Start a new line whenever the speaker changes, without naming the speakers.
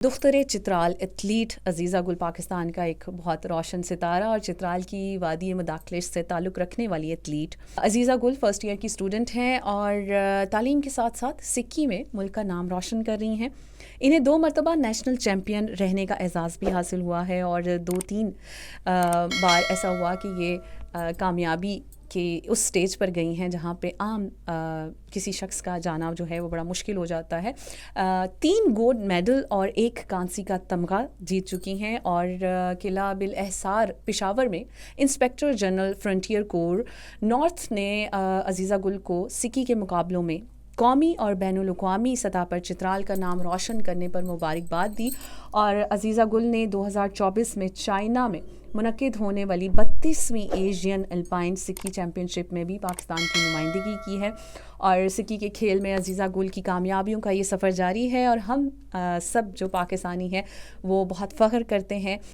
دختر Chitral athlete عزیزہ گل پاکستان کا ایک بہت روشن ستارہ اور چترال کی وادی مداخلش سے تعلق رکھنے والی ایتھلیٹ عزیزہ گل فرسٹ ایئر کی اسٹوڈنٹ ہیں اور تعلیم کے ساتھ ساتھ سکی میں ملک کا نام روشن کر رہی ہیں. انہیں 2 مرتبہ نیشنل چیمپئن رہنے کا اعزاز بھی حاصل ہوا ہے اور 2-3 بار ایسا ہوا کہ یہ کامیابی کہ اس سٹیج پر گئی ہیں جہاں پہ عام کسی شخص کا جانا جو ہے وہ بڑا مشکل ہو جاتا ہے. 3 گولڈ میڈل اور 1 کانسی کا تمغہ جیت چکی ہیں اور قلعہ بالاحصار پشاور میں انسپیکٹر جنرل فرنٹیئر کور نارتھ نے عزیزہ گل کو سکی کے مقابلوں میں قومی اور بین الاقوامی سطح پر چترال کا نام روشن کرنے پر مبارکباد دی. اور عزیزہ گل نے 2024 میں چائنا میں منعقد ہونے والی 32ویں ایشین الپائن سکی چیمپئن شپ میں بھی پاکستان کی نمائندگی کی ہے. اور سکی کے کھیل میں عزیزہ گل کی کامیابیوں کا یہ سفر جاری ہے اور ہم سب جو پاکستانی ہیں وہ بہت فخر کرتے ہیں.